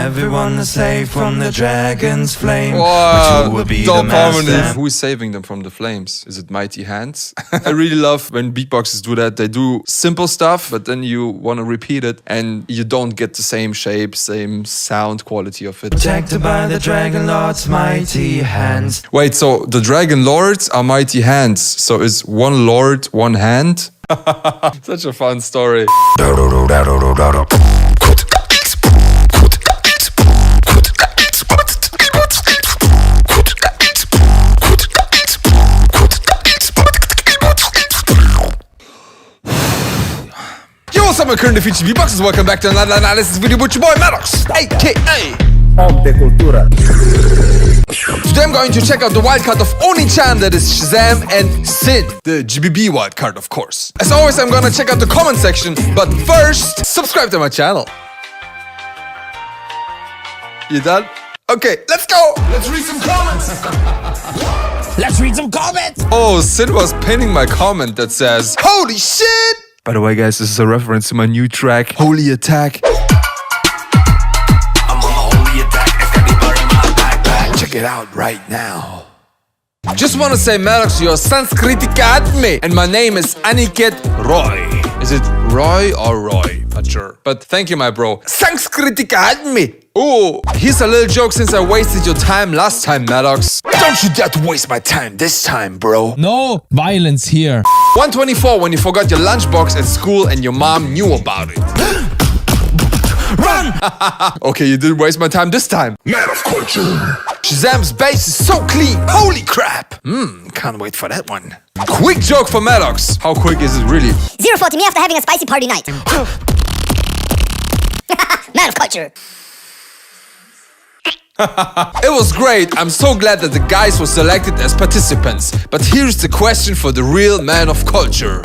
Everyone is safe from the dragon's flame. But who will be the master? Who is saving them from the flames? Is it Mighty Hands? I really love when beatboxers do that. They do simple stuff, but then you want to repeat it and you don't get the same shape, same sound quality of it. Protected by the DRAGONLORD's mighty hands. Wait, so the DRAGONLORDs are mighty hands. So is one lord, one hand? Such a fun story. What's up, my current featured beatboxers? Welcome back to another analysis video with your boy Madox, aka Today I'm going to check out the wildcard of ONII-CHAN, that is Chezame and Sxin, the GBB wildcard, of course. As always, I'm gonna check out the comment section, but first, subscribe to my channel. You done? Okay, let's go! Let's read some comments! Let's read some comments! Oh, Sxin was pinning my comment that says, holy shit! By the way, guys, this is a reference to my new track, Holy Attack. I'm on the holy attack, Excalibur in my backpack. Check it out right now. Just wanna say, Madox, you're Sanskritikadme, and my name is Aniket Roy. Is it Roy or Roy? Not sure. But thank you, my bro. Sanskritikadme. Oh, here's a little joke since I wasted your time last time, Madox. Don't you dare to waste my time this time, bro. No violence here. 124 when you forgot your lunchbox at school and your mom knew about it. Run! Okay, you didn't waste my time this time. Man of culture. Chezame's bass is so clean. Holy crap. Can't wait for that one. Quick joke for Madox. How quick is it really? 0-4 to me after having a spicy party night. Man of culture. It was great. I'm so glad that the guys were selected as participants. But here's the question for the real man of culture.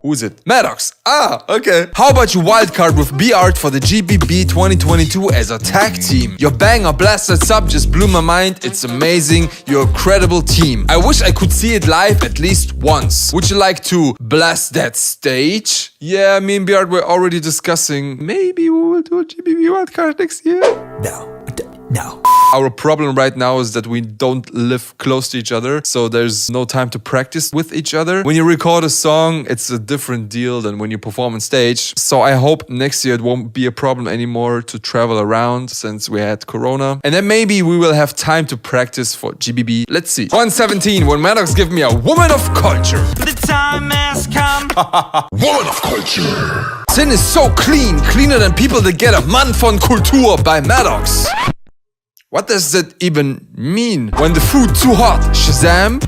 Who is it? Madox. Ah, okay. How about you wildcard with B-Art for the GBB 2022 as a tag team? Your banger blasted sub just blew my mind. It's amazing. You're a credible team. I wish I could see it live at least once. Would you like to blast that stage? Yeah, me and B-Art were already discussing. Maybe we will do a GBB wildcard next year. No. Our problem right now is that we don't live close to each other, so there's no time to practice with each other. When you record a song, it's a different deal than when you perform on stage. So I hope next year it won't be a problem anymore to travel around since we had Corona. And then maybe we will have time to practice for GBB. Let's see. 117, when Madox give me a woman of culture. The time has come. Woman of culture. Sxin is so clean, cleaner than people that get a Mann von Kultur by Madox. What does that even mean? When the food too hot, Chezame?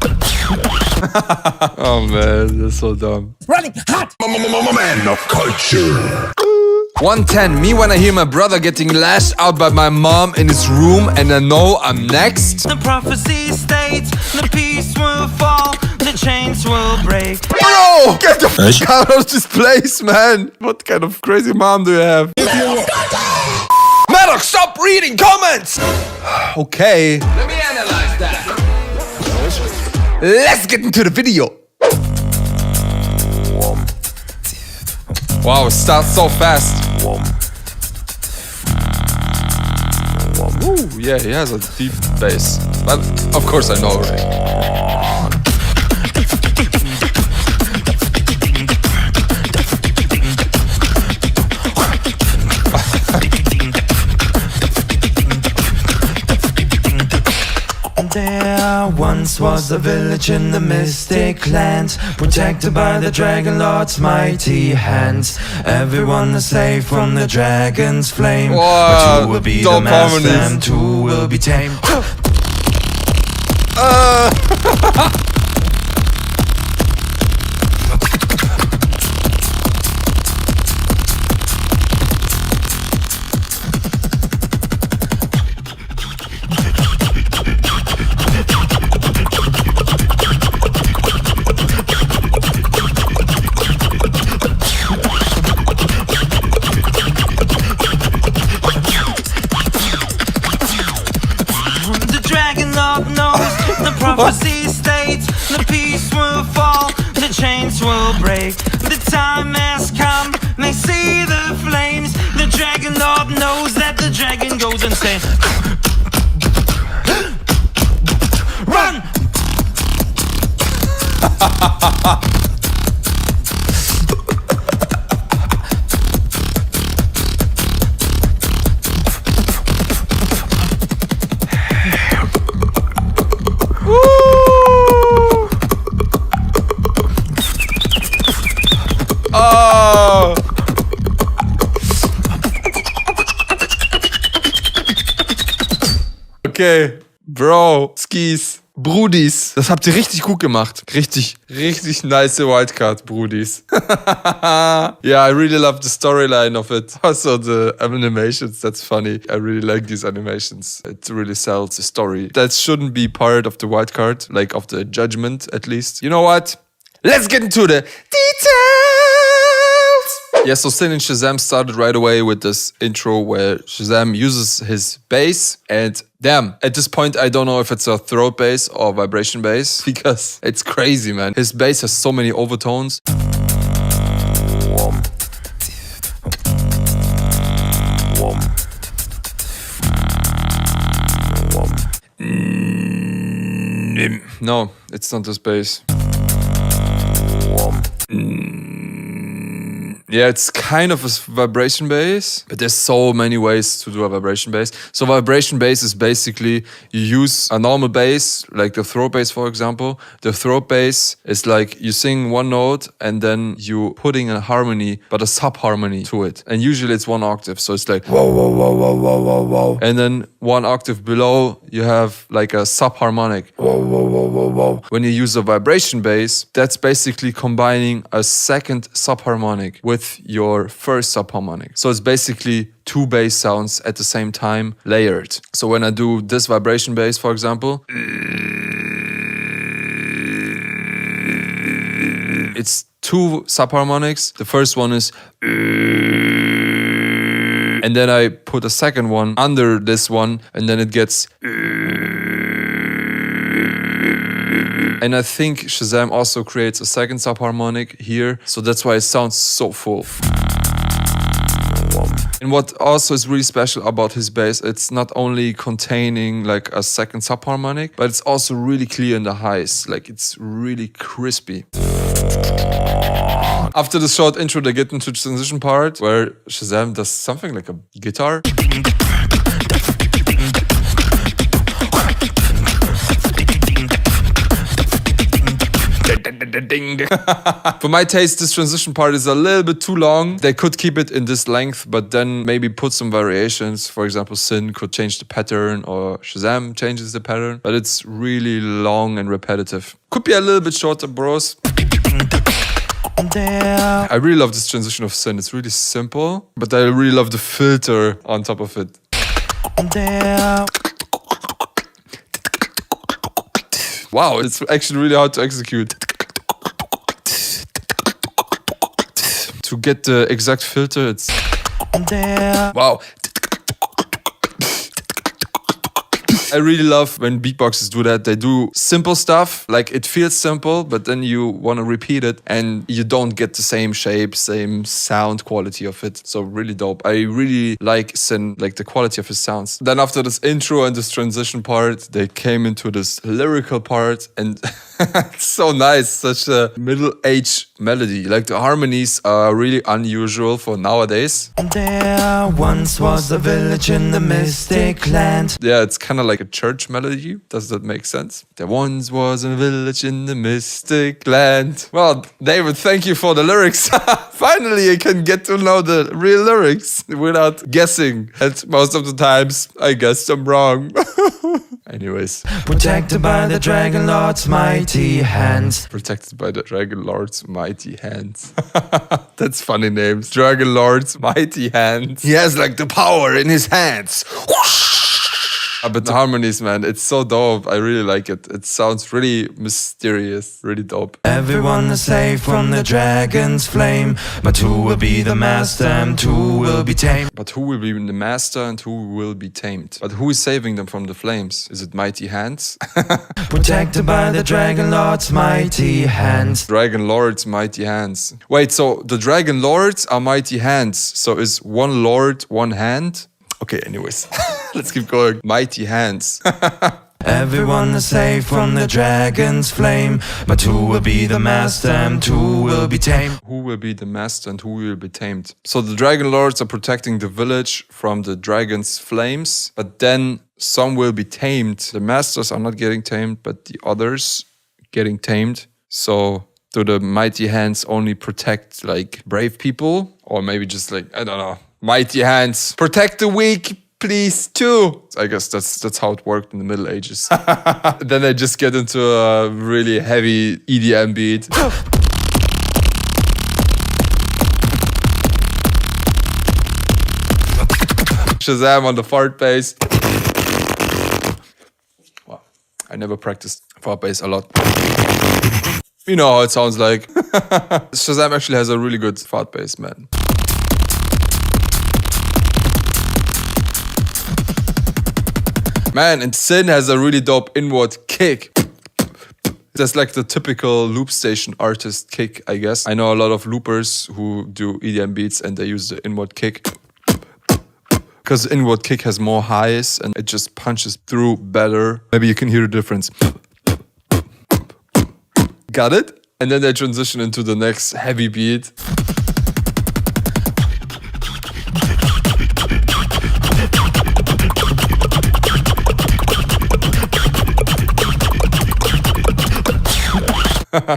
Oh man, that's so dumb. Running hot! Man of culture. 110, me when I hear my brother getting lashed out by my mom in his room and I know I'm next. The prophecy states the peace will fall, the chains will break. Bro, get the f out of this place, man. What kind of crazy mom do you have? Madox, stop reading comments! Okay. Let me analyze that. Let's get into the video. Wow, it starts so fast. Ooh, yeah, he has a deep bass. But of course I know already. There once was a village in the mystic lands, protected by the DRAGONLORD's mighty hands. Everyone is safe from the dragon's flame. But who will be the master? Them two will be tamed. Prophecy states the peace will fall, the chains will break. The time has come, they see the flames. The dragon lord knows that the dragon goes say, run! Oh! Okay, Bro, Skis, Brudis, das habt ihr richtig gut gemacht. Richtig nice Wildcard, Brudis. Yeah, I really love the storyline of it. Also the animations, that's funny. I really like these animations. It really sells the story. That shouldn't be part of the wildcard, like of the judgment at least. You know what? Let's get into the details! Yeah, so Sxin Chezame started right away with this intro where Chezame uses his bass, and damn, at this point I don't know if it's a throat bass or vibration bass because it's crazy, man. His bass has so many overtones. No, it's not this bass. Yeah, it's kind of a vibration bass, but there's so many ways to do a vibration bass. So vibration bass is basically you use a normal bass, like the throat bass, for example. The throat bass is like you sing one note and then you putting a harmony, but a sub-harmony to it. And usually it's one octave, so it's like whoa, whoa, whoa, whoa, whoa, whoa, whoa. And then one octave below, you have like a sub-harmonic. Whoa, whoa, whoa, whoa, whoa. When you use a vibration bass, that's basically combining a second sub-harmonic with your first subharmonic. So it's basically two bass sounds at the same time layered. So when I do this vibration bass, for example, it's two subharmonics. The first one is and then I put a second one under this one and then it gets. And I think Chezame also creates a second subharmonic here, so that's why it sounds so full. And what also is really special about his bass, it's not only containing like a second subharmonic, but it's also really clear in the highs, like it's really crispy. After the short intro, they get into the transition part where Chezame does something like a guitar. For my taste, this transition part is a little bit too long. They could keep it in this length, but then maybe put some variations. For example, Sxin could change the pattern or Chezame changes the pattern, but it's really long and repetitive. Could be a little bit shorter, bros. I really love this transition of Sxin. It's really simple, but I really love the filter on top of it. Wow, it's actually really hard to execute. To get the exact filter, it's... Wow. I really love when beatboxers do that. They do simple stuff, like it feels simple, but then you want to repeat it and you don't get the same shape, same sound quality of it. So really dope. I really like Sxin, like the quality of his sounds. Then after this intro and this transition part, they came into this lyrical part and it's so nice. Such a middle-aged melody. Like the harmonies are really unusual for nowadays. There once was a village in the mystic land. Yeah, it's kind of like a church melody. Does that make sense? There once was a village in the mystic land. Well, David, thank you for the lyrics. Finally, I can get to know the real lyrics without guessing. And most of the times, I guess I'm wrong. Anyways. Protected by the DRAGONLORD's mighty hands. Protected by the DRAGONLORD's mighty hands. That's funny names. DRAGONLORD's mighty hands. He has like the power in his hands. But the harmonies, man, it's so dope. I really like it. It sounds really mysterious, really dope. Everyone is safe from the dragon's flame, but who will be the master and who will be tamed? But who will be the master and who will be tamed? But who is saving them from the flames? Is it mighty hands? Protected by the DRAGONLORD's mighty hands. DRAGONLORD's mighty hands. Wait, so the DRAGONLORDs are mighty hands. So is one lord, one hand? Okay, anyways. Let's keep going. Mighty hands. Everyone is safe from the dragon's flame, but who will be the master and who will be tamed? Who will be the master and who will be tamed? So the dragon lords are protecting the village from the dragon's flames, but then some will be tamed. The masters are not getting tamed, but the others getting tamed. So do the mighty hands only protect like brave people? Or maybe just like, I don't know, mighty hands protect the weak, please, too. I guess that's how it worked in the Middle Ages. Then they just get into a really heavy EDM beat. Shazam on the fart bass. Wow, I never practiced fart bass a lot. You know how it sounds like. Shazam actually has a really good fart bass, man. Man, and Sxin has a really dope inward kick. That's like the typical loop station artist kick, I guess. I know a lot of loopers who do EDM beats and they use the inward kick. Because the inward kick has more highs and it just punches through better. Maybe you can hear the difference. Got it? And then they transition into the next heavy beat.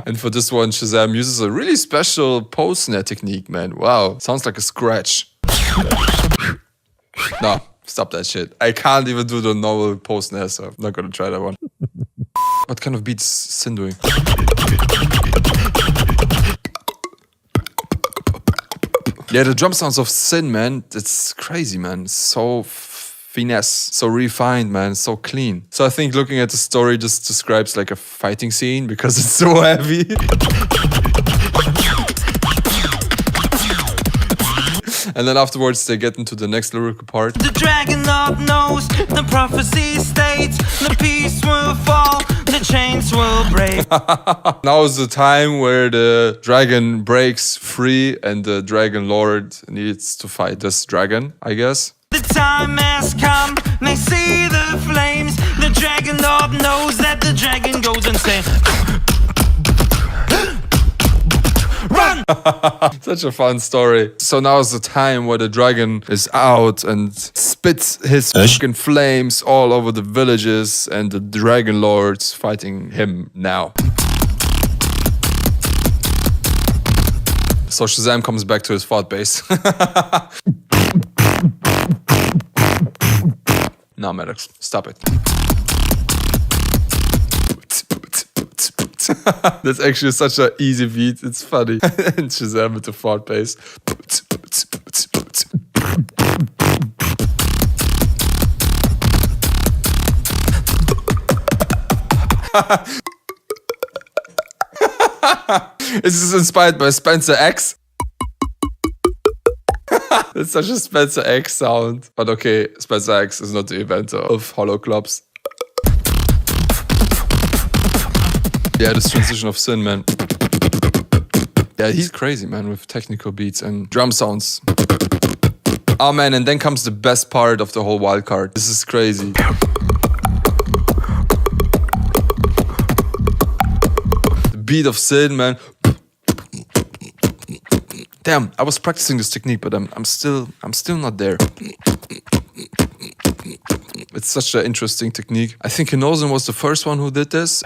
And for this one, Shazam uses a really special post-snare technique, man. Wow, sounds like a scratch. No, stop that shit. I can't even do the normal post-snare, so I'm not gonna try that one. What kind of beats is Sxin doing? Yeah, the drum sounds of Sxin, man, it's crazy, man. So finesse, so refined, man, so clean. So I think looking at the story just describes like a fighting scene because it's so heavy. And then afterwards they get into the next lyrical part. The dragon lord knows, the prophecy states, the peace will fall, the chains will break. Now is the time where the dragon breaks free and the dragon lord needs to fight this dragon, I guess. The time has come, they see the flames. The dragon lord knows that the dragon goes insane. Run! Such a fun story. So now is the time where the dragon is out and spits his fucking flames all over the villages and the dragon lord's fighting him now. So Shazam comes back to his fart bass. No, Madox, stop it. That's actually such an easy beat, it's funny. And Shazam with the fart bass. Is this inspired by Spencer X? It's such a Spencer X sound. But okay, Spencer X is not the inventor of hollow clubs. Yeah, this transition of Sxin, man. Yeah, he's crazy, man, with technical beats and drum sounds. Oh man, and then comes the best part of the whole wildcard. This is crazy. The beat of Sxin, man. Damn, I was practicing this technique, but I'm still not there. It's such an interesting technique. I think Hinozen was the first one who did this.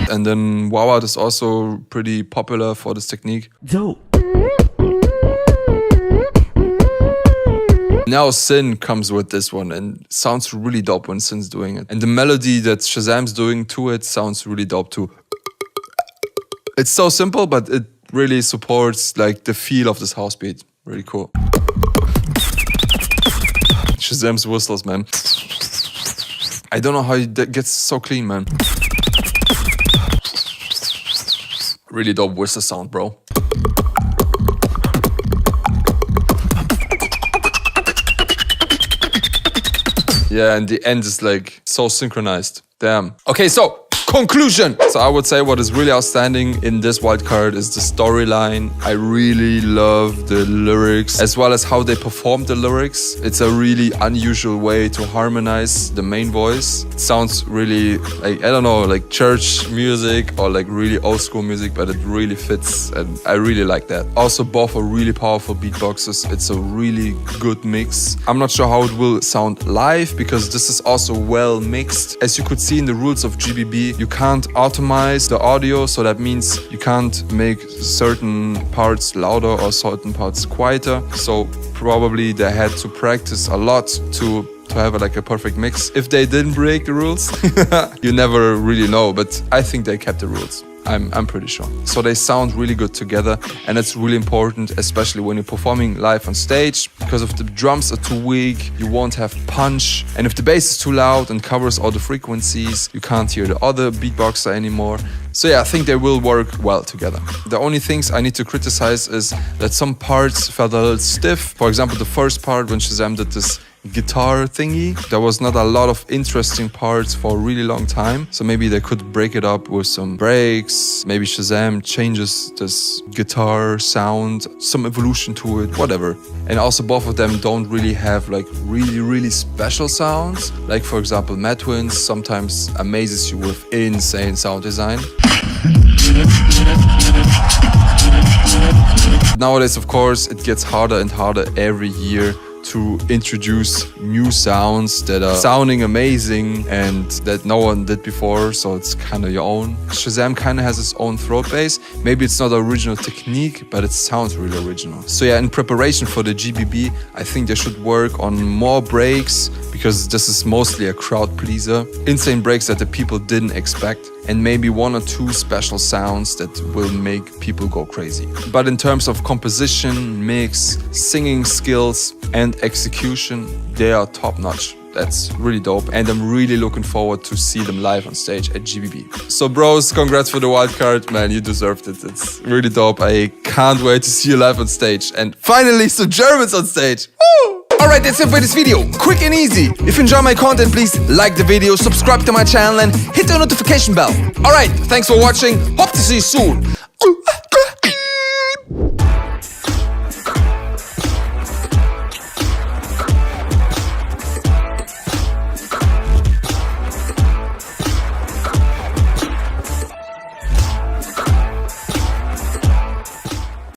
And then Wawad is also pretty popular for this technique. Dope. Now Sxin comes with this one and sounds really dope when Sin's doing it. And the melody that Shazam's doing to it sounds really dope too. It's so simple, but it really supports like the feel of this house beat. Really cool. Shazam's whistles, man. I don't know how he gets so clean, man. Really dope whistle sound, bro. Yeah, and the end is like so synchronized. Damn. Okay, so Conclusion. So I would say what is really outstanding in this wildcard is the storyline. I really love the lyrics as well as how they perform the lyrics. It's a really unusual way to harmonize the main voice. It sounds really like, I don't know, like church music or like really old school music, but it really fits and I really like that. Also, both are really powerful beatboxes. It's a really good mix. I'm not sure how it will sound live because this is also well mixed. As you could see in the rules of GBB, you can't atomize the audio, so that means you can't make certain parts louder or certain parts quieter. So probably they had to practice a lot to have like a perfect mix. If they didn't break the rules, you never really know, but I think they kept the rules. I'm pretty sure. So they sound really good together, and it's really important, especially when you're performing live on stage, because if the drums are too weak, you won't have punch, and if the bass is too loud and covers all the frequencies, you can't hear the other beatboxer anymore. So yeah, I think they will work well together. The only things I need to criticize is that some parts felt a little stiff. For example, the first part when Chezame did this guitar thingy, there was not a lot of interesting parts for a really long time. So maybe they could break it up with some breaks. Maybe Chezame changes this guitar sound, some evolution to it, whatever. And also both of them don't really have like really special sounds. Like for example, Mad Twins sometimes amazes you with insane sound design. Nowadays, of course, it gets harder and harder every year to introduce new sounds that are sounding amazing and that no one did before, so it's kind of your own. Chezame kind of has its own throat bass. Maybe it's not an original technique, but it sounds really original. So yeah, in preparation for the GBB, I think they should work on more breaks, because this is mostly a crowd pleaser. Insane breaks that the people didn't expect, and maybe one or two special sounds that will make people go crazy. But in terms of composition, mix, singing skills, and execution, they are top notch. That's really dope, and I'm really looking forward to see them live on stage at GBB. So bros, congrats for the wildcard, man, you deserved it. It's really dope. I can't wait to see you live on stage, and finally some Germans on stage. Woo! Alright, that's it for this video. Quick and easy. If you enjoy my content, please like the video, subscribe to my channel, and hit the notification bell. Alright, thanks for watching. Hope to see you soon.